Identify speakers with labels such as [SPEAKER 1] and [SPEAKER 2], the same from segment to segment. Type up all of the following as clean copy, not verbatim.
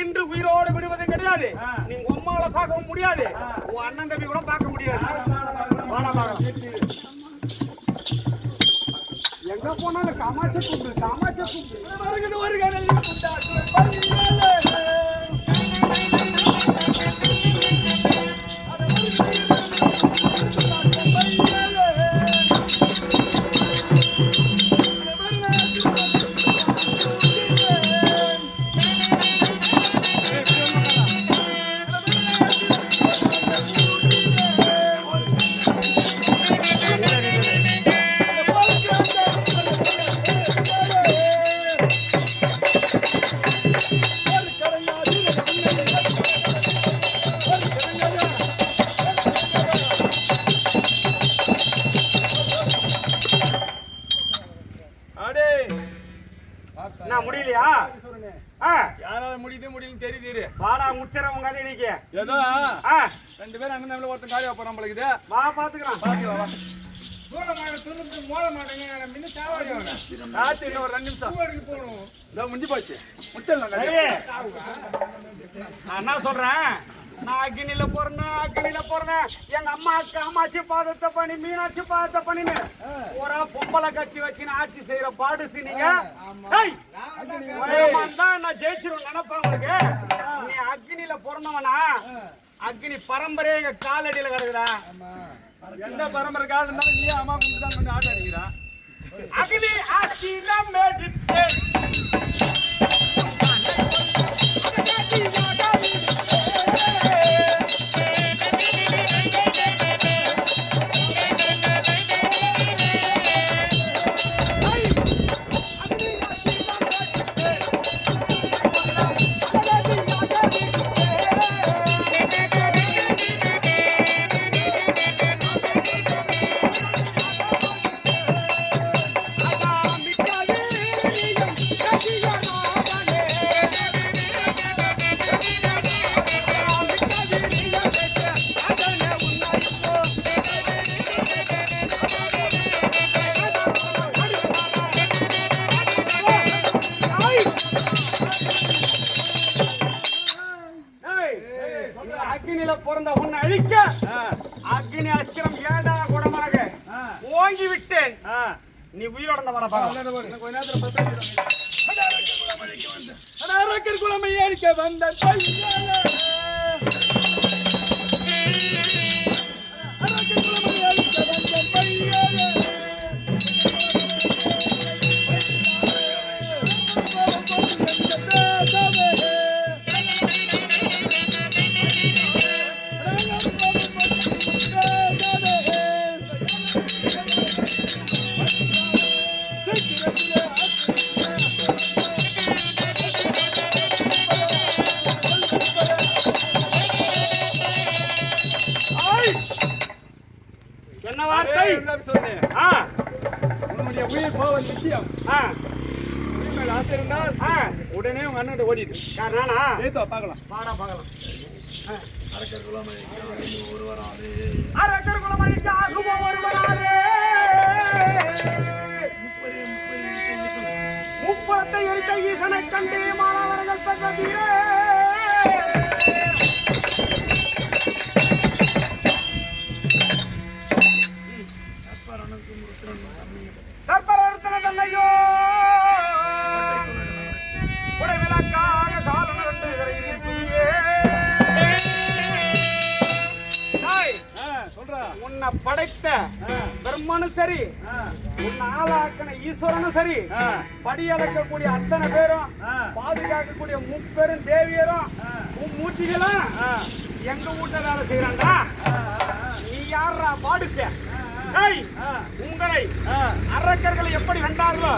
[SPEAKER 1] இன்று உயிரோடு விடுவது கிடையாது. நீங்க உம்மால பார்க்கவும் முடியாது, உன் அண்ணன் தம்பி கூட பார்க்க முடியாது. எங்க போனாலும் காமாட்சி கூப்பிடு, காமாட்சி கூப்பிடு. முடியலையா? யாரால முடியுது தெரியுது. வாடா முச்சரவங்க கதை இன்னைக்கு ஏதோ 2 பேரும் அண்ணன் தம்பில ஒருத்தன் காரியா போறான் நம்மளுக்கு. வா பாத்துக்கலாம். பாத்துக்கலாம் வா. சோளமாட துணுக்கு மோள மாட்டேங்க. மின்ன சாவாடி வாங்க. ராத்தி இன்னும் ஒரு 2 நிமிஷம் ஊருக்கு போணும். இதோ முடிஞ்சு போச்சு. முச்சலாம் கதை. நான் என்ன சொல்றேன், நான் அக்னியில போறேன். எங்க அம்மா காமாட்சி பாதத்தை பண்ணி மீனாட்சி பாதத்தை பண்ணின்னு ஒரு பொம்பளை கட்சி வச்சு ஆட்சி செய்யற பாடுசி நீங்க. நான் ஜெயிச்சிரும் நினைப்பேன் உங்களுக்கு. நீ அக்னியில பிறந்தவனா? அக்னி பரம்பரையே எங்க காலடியில கிடக்குதா? எந்த பரம்பரை காலம் இருந்தாலும் நீ அம்மா கும்பிட்டு தான் கொஞ்சம் ஆட்ட அடிக்கிறா. அக்னி ஆட்சியில மேடித்தே அக்னியில பிறந்த உன்னை அழிக்க அக்னி அஸ்திரம் 7ஆம் குடமாக ஓங்கி விட்டேன். நீ உயிரோட வட குலமை ஏறிக்க வந்த என்ன வார்த்தை சொன்னேன்? உன்னுடைய உயிர் போவது நிச்சயம். உயிர் மேல ஆசை இருந்தால் உடனே உங்க அண்ணன் ஓடிடு. நானா பார்க்கலாம். பாடா பார்க்கலாம். அரக்கர் குலமணிக்கு ஆகுமோ ஒருவராரே. 30 எரித்த ஈசனை கண்டே மாணவர்கள் பக்கத்திலே தன்னையோ உடைவிலக்காக காலம் உன்னை படைத்த பிரம்மனும் சரி, உன்னை ஆளாக்கின ஈஸ்வரனும் சரி, படியளக்கக்கூடிய அத்தனை பேரும், பாதுகாக்கக்கூடிய முப்பெரும் தேவியரும் மூர்த்திகளும் எங்க வீட்டுல வேலை செய்யறாண்டா. நீ யாரா பாடுச்ச? உங்களை அரக்கர்களை எப்படி வென்றார்களோ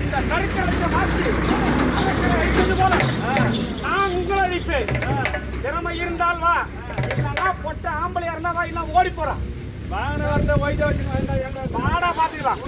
[SPEAKER 1] இந்த சரித்திரத்தை மாற்றி அரக்கரை அழித்தது போல நான் உங்களை அழிப்பேன். தினமும் ஆம்பளையா இருந்தா வா, இல்ல ஓடி போறான். வாகன வரத வைத்த வச்சு வாடா பாத்துக்கலாம்.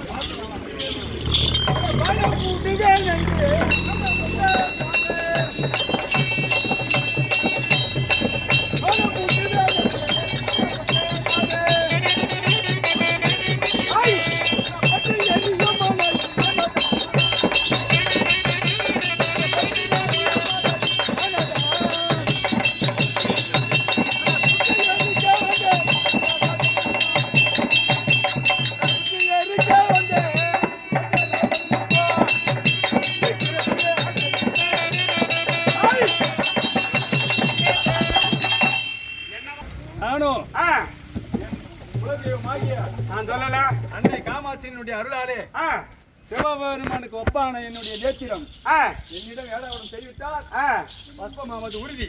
[SPEAKER 1] நான் சொல்லல அன்னை காமாட்சியினுடைய அருளாலே சிவபெருமானுக்கு ஒப்பான என்னுடைய நேத்திரம் என்னிடம் ஏழாவிடம் செய்வித்தால் பஸ்பமாவது உறுதி.